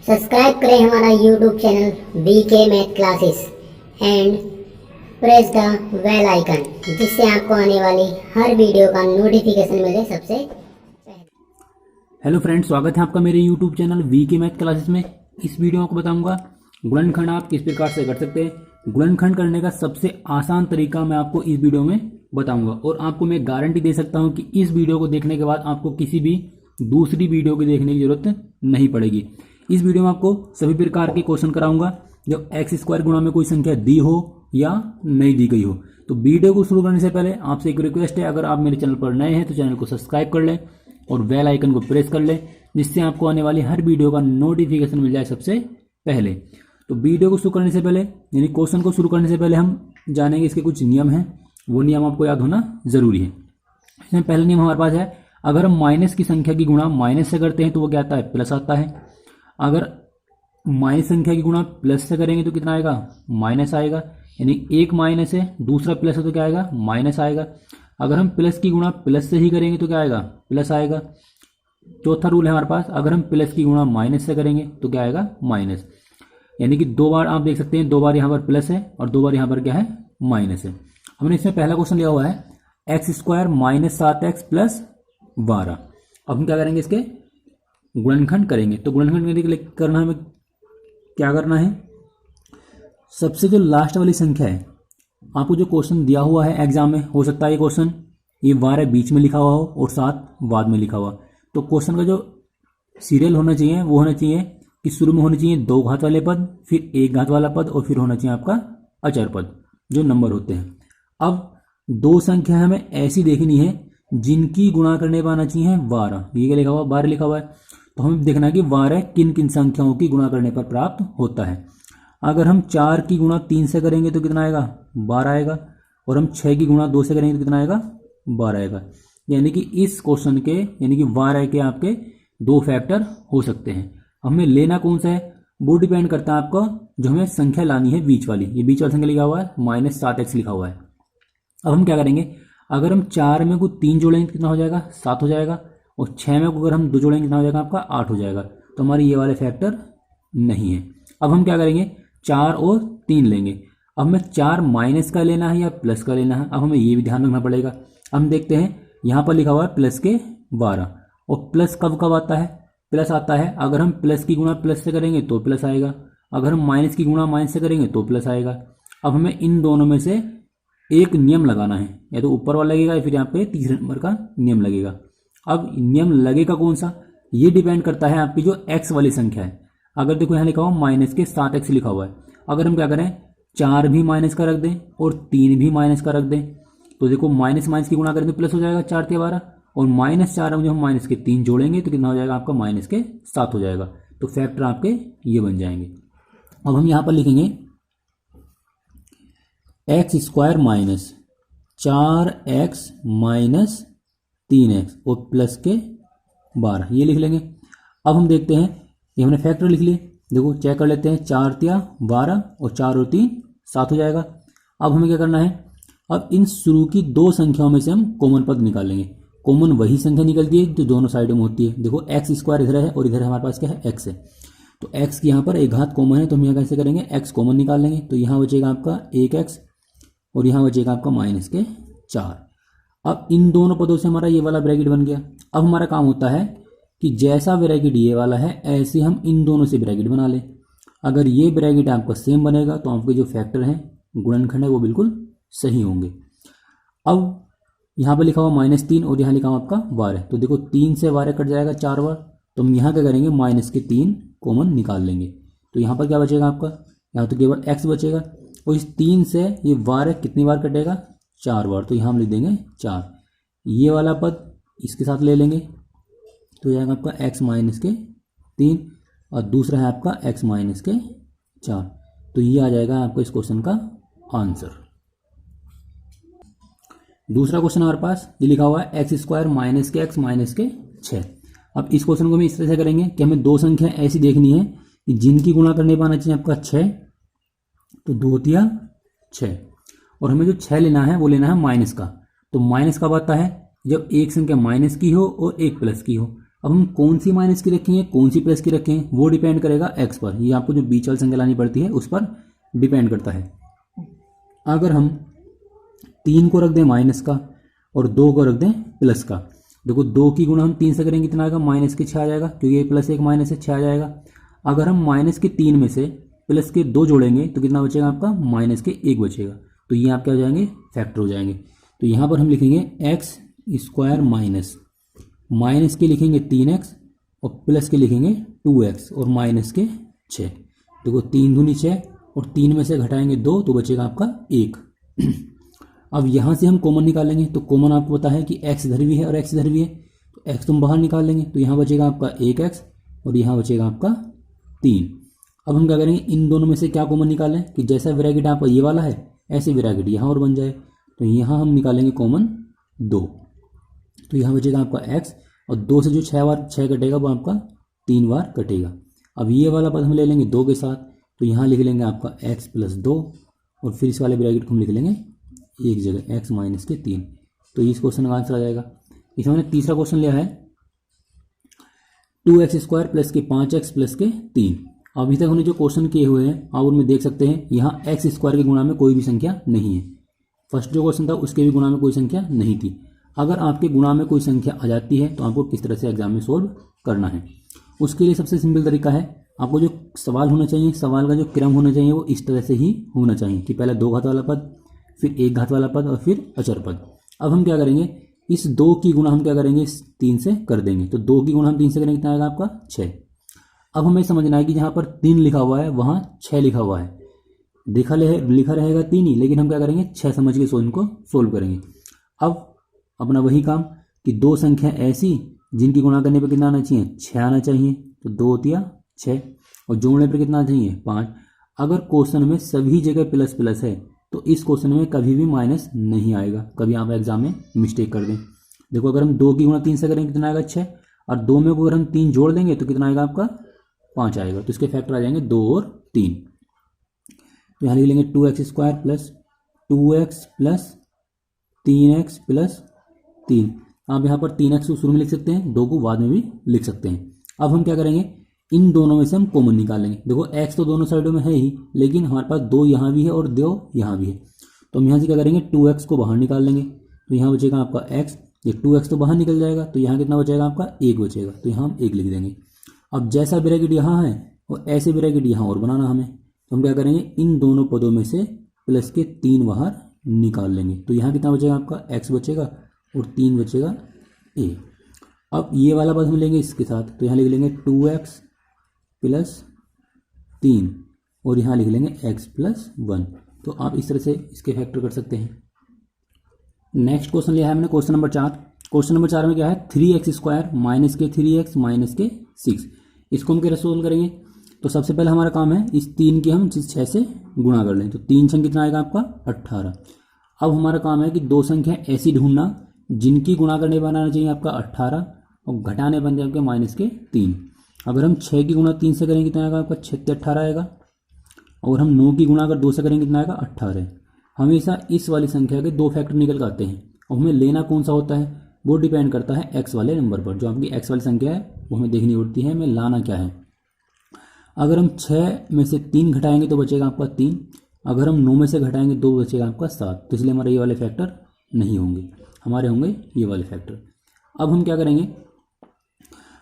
Subscribe करें हमारा YouTube channel VK math classes and press the bell icon, जिससे आपको आने वाली हर वीडियो का नोटिफिकेशन मिले सबसे पहले। हेलो फ्रेंड्स, स्वागत है आपका मेरे YouTube channel VK math classes में। इस वीडियो में आपको बताऊंगा गुणनखंड आप किस प्रकार से कर सकते हैं। गुणनखंड करने का सबसे आसान तरीका मैं आपको इस वीडियो में बताऊंगा और आपको मैं गारंटी दे सकता हूं कि इस वीडियो को देखने के बाद आपको किसी भी दूसरी वीडियो को देखने की जरूरत नहीं पड़ेगी। इस वीडियो में आपको सभी प्रकार के क्वेश्चन कराऊंगा जो एक्स स्क्वायर गुणा में कोई संख्या दी हो या नहीं दी गई हो। तो वीडियो को शुरू करने से पहले आपसे एक रिक्वेस्ट है, अगर आप मेरे चैनल पर नए हैं तो चैनल को सब्सक्राइब कर लें और बेल आइकन को प्रेस कर लें, जिससे आपको आने वाली हर वीडियो का नोटिफिकेशन मिल जाए सबसे पहले। तो वीडियो को शुरू करने से पहले यानी क्वेश्चन को शुरू करने से पहले हम जानेंगे इसके कुछ नियम हैं, वो नियम आपको याद होना जरूरी है। इसमें पहला नियम हमारे पास है, अगर हम माइनस की संख्या की गुणा माइनस से करते हैं तो वो क्या आता है, प्लस आता है। अगर माइनस संख्या की गुणा प्लस से करेंगे तो कितना आएगा, माइनस आएगा। यानी एक माइनस है दूसरा प्लस है तो क्या आएगा, माइनस आएगा। अगर हम प्लस की गुणा प्लस से ही करेंगे तो क्या आएगा, प्लस आएगा। चौथा रूल है हमारे पास, अगर हम प्लस की गुणा माइनस से करेंगे तो क्या आएगा, माइनस। यानी कि दो बार आप देख सकते हैं, दो बार यहाँ पर प्लस है और दो बार यहाँ पर क्या है, माइनस है। हमने इसमें पहला क्वेश्चन लिया हुआ है x square minus 7x plus 12। अब हम क्या करेंगे, इसके गुणनखंड करेंगे। तो गुणनखंड करने के लिए करना हमें क्या करना है, सबसे जो लास्ट वाली संख्या है, आपको जो क्वेश्चन दिया हुआ है एग्जाम में, हो सकता है ये क्वेश्चन ये 12 बीच में लिखा हुआ हो और 7 बाद में लिखा हुआ। तो क्वेश्चन का जो सीरियल होना चाहिए वो होना चाहिए कि शुरू में होने चाहिए 2 घात वाले पद, फिर 1 घात वाला पद और फिर होना चाहिए आपका अचर पद, जो नंबर होते हैं। अब दो संख्या हमें ऐसी देखनी है जिनकी गुणा करने पर आना चाहिए 12। ये क्या लिखा हुआ, 12 लिखा हुआ है। तो हमें देखना है कि 12 किन किन संख्याओं की गुणा करने पर प्राप्त होता है। अगर हम 4 की गुणा 3 से करेंगे तो कितना आएगा, 12 आएगा। और हम 6 की गुणा 2 से करेंगे तो कितना आएगा, 12 आएगा। यानी कि इस क्वेश्चन के यानी कि 12 के आपके 2 फैक्टर हो सकते हैं। हमें लेना कौन सा है वो डिपेंड करता है आपको, जो हमें संख्या लानी है बीच वाली। ये बीच वाली संख्या लिखा हुआ है माइनस 7x लिखा हुआ है। अब हम क्या करेंगे, अगर हम 4 में को 3 जोड़ेंगे कितना हो जाएगा, 7 हो जाएगा। और 6 में को अगर हम 2 जोड़ेंगे कितना हो जाएगा, आपका 8 हो जाएगा। तो हमारे ये वाले फैक्टर नहीं है। अब हम क्या करेंगे, 4 और 3 लेंगे। अब हमें 4 माइनस का लेना है या प्लस का लेना है, अब हमें ये भी ध्यान रखना पड़ेगा। हम देखते हैं यहाँ पर लिखा हुआ है प्लस के 12। और प्लस कब कब आता है, प्लस आता है अगर हम प्लस की गुणा प्लस से करेंगे तो प्लस आएगा, अगर हम माइनस की गुणा माइनस से करेंगे तो प्लस आएगा। अब हमें इन दोनों में से एक नियम लगाना है, या तो ऊपर वाला लगेगा या फिर यहाँ पे तीसरे नंबर का नियम लगेगा। अब नियम लगेगा कौन सा, ये डिपेंड करता है आपकी जो एक्स वाली संख्या है। अगर देखो यहाँ लिखा हुआ माइनस के 7x लिखा हुआ है, अगर हम क्या करें 4 भी माइनस का रख दें और 3 भी माइनस का रख दें तो देखो माइनस माइनस की गुणा करें तो प्लस हो जाएगा 4 के 12। और माइनस 4 में जो हम माइनस के 3 जोड़ेंगे तो कितना हो जाएगा, आपका माइनस के 7 हो जाएगा। तो फैक्टर आपके ये बन जाएंगे। अब हम यहाँ पर लिखेंगे x square minus 4x minus 3x और प्लस के 12, ये लिख लेंगे। अब हम देखते हैं, ये हमने फैक्टर लिख लिए। देखो चेक कर लेते हैं, 4 तिया 12 और 4 और 3 7 हो जाएगा। अब हमें क्या करना है, अब इन शुरू की 2 संख्याओं में से हम कॉमन पद निकालेंगे। कॉमन वही संख्या निकलती है जो दोनों साइडों में होती है। देखो एक्स स्क्वायर इधर है और इधर हमारे पास क्या है, एक्स है। तो एक्स की यहाँ पर एक घात कॉमन है, तो हम यहाँ कैसे करेंगे, एक्स कॉमन निकाल लेंगे। तो यहाँ बचेगा आपका 1x और यहाँ बचेगा आपका माइनस के 4। अब इन दोनों पदों से हमारा ये वाला ब्रैकेट बन गया। अब हमारा काम होता है कि जैसा ब्रैकेट ये वाला है ऐसे हम इन दोनों से ब्रैकेट बना लें। अगर ये ब्रैकेट आपका सेम बनेगा तो आपके जो फैक्टर हैं गुणनखंड है वो बिल्कुल सही होंगे। अब यहाँ पर लिखा हुआ -3 और यहाँ लिखा हुआ आपका 12। तो देखो 3 से 12 कट जाएगा 4 बार। तो हम यहाँ क्या करेंगे, माइनस के 3 कॉमन निकाल लेंगे। तो यहाँ पर क्या बचेगा आपका, यहाँ तो केवल x बचेगा। और इस 3 से ये 12 कितनी बार कटेगा, 4 बार। तो यहाँ हम लिख देंगे 4। ये वाला पद इसके साथ ले लेंगे तो यह आपका x माइनस के 3 और दूसरा है आपका x माइनस के 4। तो ये आ जाएगा आपको इस क्वेश्चन का आंसर। दूसरा क्वेश्चन हमारे पास ये लिखा हुआ है एक्स स्क्वायर माइनस के x माइनस के 6। अब इस क्वेश्चन को हम इस तरह से करेंगे कि हमें 2 संख्या ऐसी देखनी है कि जिनकी गुणा करने पर आना चाहिए आपका 6। तो 2 तिया 6 और हमें जो 6 लेना है वो लेना है माइनस का। तो माइनस कब आता है, जब एक संख्या माइनस की हो और एक प्लस की हो। अब हम कौन सी माइनस की रखेंगे कौन सी प्लस की रखेंगे वो डिपेंड करेगा एक्स पर। ये आपको जो बीच वाली संख्या लानी पड़ती है उस पर डिपेंड करता है। अगर हम 3 को रख दें माइनस का और 2 को रख दें प्लस का, देखो 2 की गुणा हम 3 से करेंगे कितना आएगा, माइनस के 6 आ जाएगा, क्योंकि ये प्लस 1 माइनस से 6 आ जाएगा। अगर हम माइनस के 3 में से प्लस के 2 जोड़ेंगे तो कितना बचेगा आपका, माइनस के 1 बचेगा। तो ये आप क्या हो जाएंगे, फैक्टर हो जाएंगे। तो यहाँ पर हम लिखेंगे एक्स स्क्वायर माइनस के लिखेंगे 3x और प्लस के लिखेंगे 2x और माइनस के 6। देखो 3 दूनी 6 और 3 में से घटाएंगे 2 तो बचेगा आपका 1। अब यहाँ से हम कॉमन निकालेंगे, तो कॉमन आपको पता है कि x इधर भी है और x इधर भी है, तो x तुम बाहर निकाल लेंगे तो यहाँ बचेगा आपका 1x और यहाँ बचेगा आपका 3। अब हम क्या करेंगे, इन दोनों में से क्या कॉमन निकालें कि जैसा ब्रैकेट आपका ये वाला है ऐसे ब्रैकेट यहाँ और बन जाए। तो यहाँ हम निकालेंगे कॉमन 2, तो यहाँ बचेगा आपका x और 2 से जो 6 बार 6 कटेगा वो आपका 3 बार कटेगा। अब ये वाला पद हम ले लेंगे 2 के साथ, तो यहाँ लिख लेंगे आपका x प्लस 2 और फिर इस वाले ब्रैकेट को हम लिख लेंगे एक जगह x माइनस के 3। तो इस क्वेश्चन का आंसर आ जाएगा। इसमें मैंने तीसरा क्वेश्चन लिया है 2x स्क्वायर प्लस के 5x प्लस के 3। अभी तक हमने जो क्वेश्चन किए हुए हैं आप उनमें देख सकते हैं यहाँ x स्क्वायर के गुणा में कोई भी संख्या नहीं है। फर्स्ट जो क्वेश्चन था उसके भी गुणा में कोई संख्या नहीं थी। अगर आपके गुणा में कोई संख्या आ जाती है तो आपको किस तरह से एग्जाम में सोल्व करना है, उसके लिए सबसे सिंपल तरीका है, आपको जो सवाल होना चाहिए, सवाल का जो क्रम होना चाहिए वो इस तरह से ही होना चाहिए कि पहले 2 घात वाला पद, फिर 1 घात वाला पद और फिर अचर पद। अब हम क्या करेंगे, इस 2 की गुणा हम क्या करेंगे, 3 से कर देंगे। तो 2 की गुणा हम 3 से करेंगे कितना आएगा आपका 6। अब हमें समझना है कि जहाँ पर 3 लिखा हुआ है वहाँ 6 लिखा हुआ है, लिखा रहेगा 3 ही, लेकिन हम क्या करेंगे 6 समझ के इनको सोल्व करेंगे। अब अपना वही काम कि 2 संख्या ऐसी जिनकी गुणा करने पर कितना आना चाहिए, 6 आना चाहिए। तो 2 दिया 6 और जोड़ने पर कितना चाहिए 5। अगर क्वेश्चन में सभी जगह प्लस प्लस है तो इस क्वेश्चन में कभी भी माइनस नहीं आएगा, कभी आप एग्जाम में मिस्टेक कर दें। देखो अगर हम 2 की गुणा 3 से करेंगे कितना आएगा 6 और 2 में अगर हम 3 जोड़ देंगे तो कितना आएगा आपका 5 आएगा। तो इसके फैक्टर आ जाएंगे 2 और 3। तो यहाँ लिख लेंगे 2x square plus 2x plus 3x plus 3। आप यहाँ पर 3x को शुरू में लिख सकते हैं, 2 को बाद में भी लिख सकते हैं। अब हम क्या करेंगे, इन दोनों में से हम कॉमन निकालेंगे। देखो x तो दोनों साइडों में है ही, लेकिन हमारे पास 2 यहाँ भी है और 2 यहाँ भी है, तो हम यहाँ से क्या करेंगे 2x को बाहर निकाल लेंगे। तो यहाँ बचेगा आपका x, ये 2x तो बाहर निकल जाएगा, तो यहाँ कितना बचेगा आपका 1 बचेगा, तो यहाँ हम 1 लिख देंगे। अब जैसा ब्रैकेट यहाँ है और ऐसे ब्रैकेट यहाँ और बनाना हमें, तो हम क्या करेंगे इन दोनों पदों में से प्लस के 3 बाहर निकाल लेंगे। तो यहाँ कितना बचेगा आपका x बचेगा और 3 बचेगा a। अब ये वाला पद हम लेंगे इसके साथ, तो यहाँ लिख लेंगे 2x प्लस 3 और यहाँ लिख लेंगे x प्लस 1। तो आप इस तरह से इसके फैक्टर कर सकते हैं। नेक्स्ट क्वेश्चन लिया है हमने क्वेश्चन नंबर 4। क्वेश्चन नंबर 4 में क्या है 3x स्क्वायर माइनस के 3x माइनस के 6। इसको हम कैसे सोल्व करेंगे, तो सबसे पहले हमारा काम है इस 3 की हम 6 से गुणा कर लें, तो 3 छंग कितना आएगा आपका 18। अब हमारा काम है कि 2 संख्या ऐसी ढूंढना जिनकी गुणा करने पर आना चाहिए आपका 18 और घटाने बन जाए आपके माइनस के 3। अगर हम 6 की गुणा 3 से करेंगे कितना आएगा आपका 6 से 18 आएगा, और हम 9 की गुणा अगर 2 से करेंगे कितना आएगा 18। हमेशा इस वाली संख्या के 2 फैक्टर निकल कर आते हैं, और हमें लेना कौन सा होता है वो डिपेंड करता है x वाले नंबर पर। जो आपकी x वाली संख्या है वो हमें देखनी पड़ती है, हमें लाना क्या है। अगर हम 6 में से 3 घटाएंगे तो बचेगा आपका 3, अगर हम 9 में से घटाएंगे 2 बचेगा आपका 7। तो इसलिए हमारे ये वाले फैक्टर नहीं होंगे, हमारे होंगे ये वाले फैक्टर। अब हम क्या करेंगे,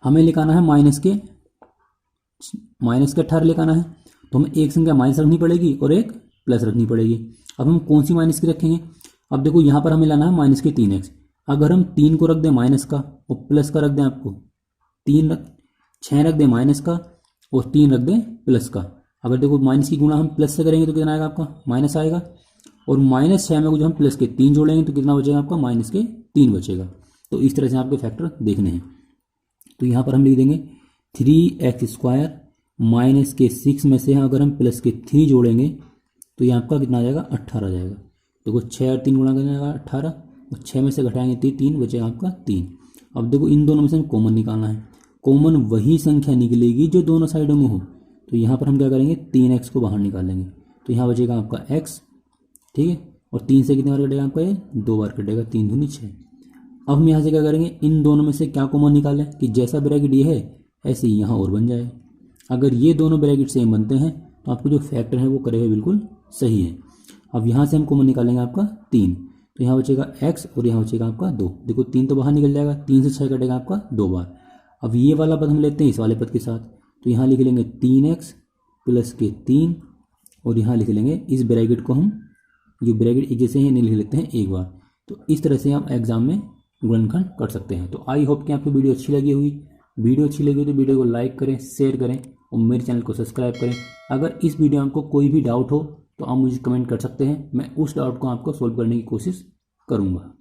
हमें लिखाना है माइनस के 18 लिखाना है, तो हमें एक संख्या माइनस रखनी पड़ेगी और एक प्लस रखनी पड़ेगी। अब हम कौन सी माइनस की रखेंगे, अब देखो यहाँ पर हमें लाना है माइनस के 3x। अगर हम 3 को रख दें माइनस का और प्लस का रख दें, आपको 6 रख दें माइनस का और 3 रख दें प्लस का। अगर देखो माइनस की गुणा हम प्लस से करेंगे तो कितना आएगा आपका माइनस आएगा, और -6 में जो हम प्लस के 3 जोड़ेंगे तो कितना बचेगा आपका माइनस के 3 बचेगा। तो इस तरह से आपके फैक्टर देखने हैं। तो यहाँ पर हम लिख देंगे 3x स्क्वायर माइनस के 6 में से अगर हम प्लस के 3 जोड़ेंगे तो ये आपका कितना आ जाएगा 18 आ जाएगा। देखो 6 और 3 गुणा करने जाएगा 18, और 6 में से घटाएंगे तो 3 बचेगा आपका 3। अब देखो इन दोनों में से हम कॉमन निकालना है, कॉमन वही संख्या निकलेगी जो दोनों साइडों में हो। तो यहाँ पर हम क्या करेंगे 3x को बाहर निकालेंगे, तो यहाँ बचेगा आपका x, ठीक है, और 3 से कितनी बार कटेगा आपका ये 2 बार कटेगा, 3 दूनी 6। अब हम यहाँ से क्या करेंगे, इन दोनों में से क्या कॉमन निकालें कि जैसा ब्रैकेट ये है ऐसे ही यहाँ और बन जाए। अगर ये दोनों ब्रैकेट सेम बनते हैं तो आपको जो फैक्टर है वो करे हुए बिल्कुल सही है। अब यहाँ से हम कॉमन निकालेंगे आपका 3, तो यहाँ बचेगा x और यहाँ बचेगा आपका 2। देखो 3 तो बाहर निकल जाएगा, 3 से 6 कटेगा आपका 2 बार। अब ये वाला पद हम लेते हैं इस वाले पद के साथ, तो यहाँ लिख लेंगे 3x प्लस के 3 और यहाँ लिख लेंगे इस ब्रैकेट को हम जो ब्रैकेट एक जैसे हैं इन्हें लिख लेते हैं एक बार। तो इस तरह से आप एग्जाम में गुणनखंड कर सकते हैं। तो आई होप कि आपको वीडियो अच्छी लगी होगी। वीडियो अच्छी लगी तो वीडियो को लाइक करें, शेयर करें और मेरे चैनल को सब्सक्राइब करें। अगर इस वीडियो में आपको कोई भी डाउट हो तो आप मुझे कमेंट कर सकते हैं, मैं उस डाउट को आपको सोल्व करने की कोशिश करूँगा।